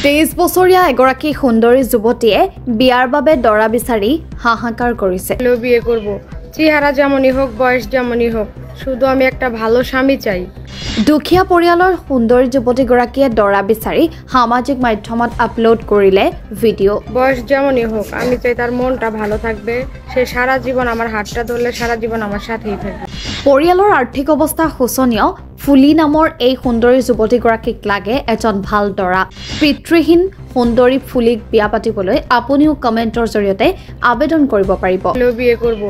23 বছৰীয়া এগৰাকী সুন্দৰী যুৱতীয়ে বিয়াৰ বাবে দৰা বিচাৰি হাহাকাৰ কৰিছে। বিয়ে করব, চেহারা যেমনই হোক, বয়স যেমনই হোক, শুধু আমি একটা ভালো স্বামী চাই। দুখীয়া পৰিয়ালৰ সুন্দৰী যুৱতীগৰাকীয়ে দৰা বিচাৰি সামাজিক মাধ্যমত আপলোড কৰিলে ভিডিঅ'। বয়স যেমনই হোক, আমি চাই তার মনটা ভালো থাকবে, সে সারা জীবন আমার হাতটা ধরলে সারা জীবন আমার সাথেই থাকবে। পৰিয়ালৰ আৰ্থিক অৱস্থা শোচনীয় ফুলি নামৰ এই সুন্দৰী যুৱতীগৰাকীক লাগে এজন ভাল দৰা। পিতৃহীন সুন্দৰী ফুলিক বিয়া পাতিবলৈ আপুনিও কমেণ্টৰ জৰিয়তে আবেদন কৰিব পাৰিব। বিয়ে করব,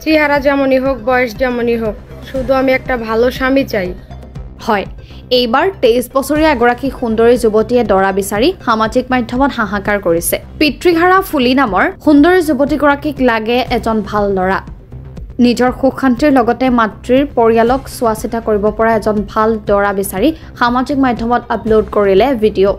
চেহারা যেমনই হোক, বয়স যেমনই হোক, শুধু আমি একটা ভালো স্বামী চাই। হয়, এইবাৰ 23 বছৰীয়া এগৰাকী সুন্দৰী যুৱতীয়ে দৰা বিচাৰি সামাজিক মাধ্যমত হাহাকাৰ কৰিছে। পিতৃহাৰা ফুলি নামৰ সুন্দৰী যুৱতীগৰাকীক লাগে এজন ভাল ল'ৰা। নিজৰ সুখ শান্তিৰ লগতে মাতৃৰ পৰিয়ালক চোৱা চিতা কৰিব পৰা এজন ভাল দৰা বিচাৰি সামাজিক মাধ্যমত আপলোড কৰিলে ভিডিঅ'।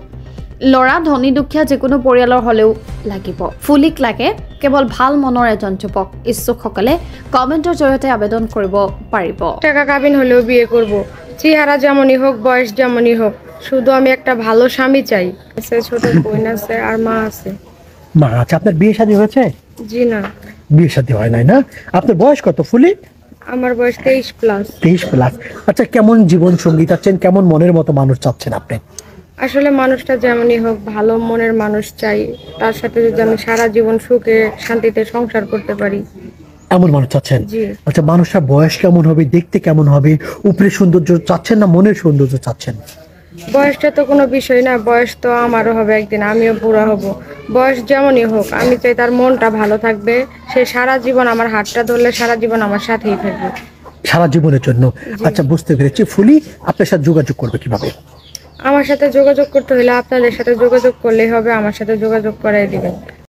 ল'ৰা ধনী দুখীয়া যিকোনো পৰিয়ালৰ হ'লেও লাগিব। ফুলিক লাগে কেৱল ভাল মনৰ এজন যুৱক। ইচ্ছুকসকলে কমেণ্টৰ জৰিয়তে আবেদন কৰিব পাৰিব। টাকা কাবিন হলেও বিয়ে করব, চেহারা যেমনই হোক, বয়স যেমনই হোক, শুধু আমি একটা ভালো স্বামী চাই। ছোট বোন আছে আর মা আছে। মা আছে। আপনার বিয়ে শাদী হয়েছে? জি না, বিয়ে শাদী হয় নাই না? আপনার বয়স কত ফুলি? আমার বয়স 23+। 23+। আচ্ছা, কেমন জীবন সঙ্গী চাচ্ছেন, কেমন মনের মতো মানুষ চাচ্ছেন আপনি? আসলে মানুষটা যেমনই হোক ভালো মনের মানুষ চাই, তার সাথে যদি আমি সারা জীবন সুখে শান্তিতে সংসার করতে পারি এমন মানুষ চাচ্ছেন? জি। আচ্ছা, মানুষটার বয়স কেমন হবে, দেখতে কেমন হবে, উপরে সৌন্দর্য চাচ্ছেন না মনের সৌন্দর্য চাচ্ছেন? বয়সটা তো কোনো বিষয় না, বয়স তো আমারও হবে একদিন, আমিও বুড়া হব। বয়স যেমনই হোক, আমি চাই তার মনটা ভালো থাকবে, সে সারা জীবন আমার হাতটা ধরলে সারা জীবন আমার সাথেই থাকবে, সারা জীবনের জন্য। আচ্ছা, বুঝতে পেরেছি। ফুলি আপনার সাথে যোগাযোগ করবে কিভাবে? আমার সাথে যোগাযোগ করতে হলে আপনাদের সাথে যোগাযোগ করলেই হবে, আমার সাথে যোগাযোগ করাই দিবেন।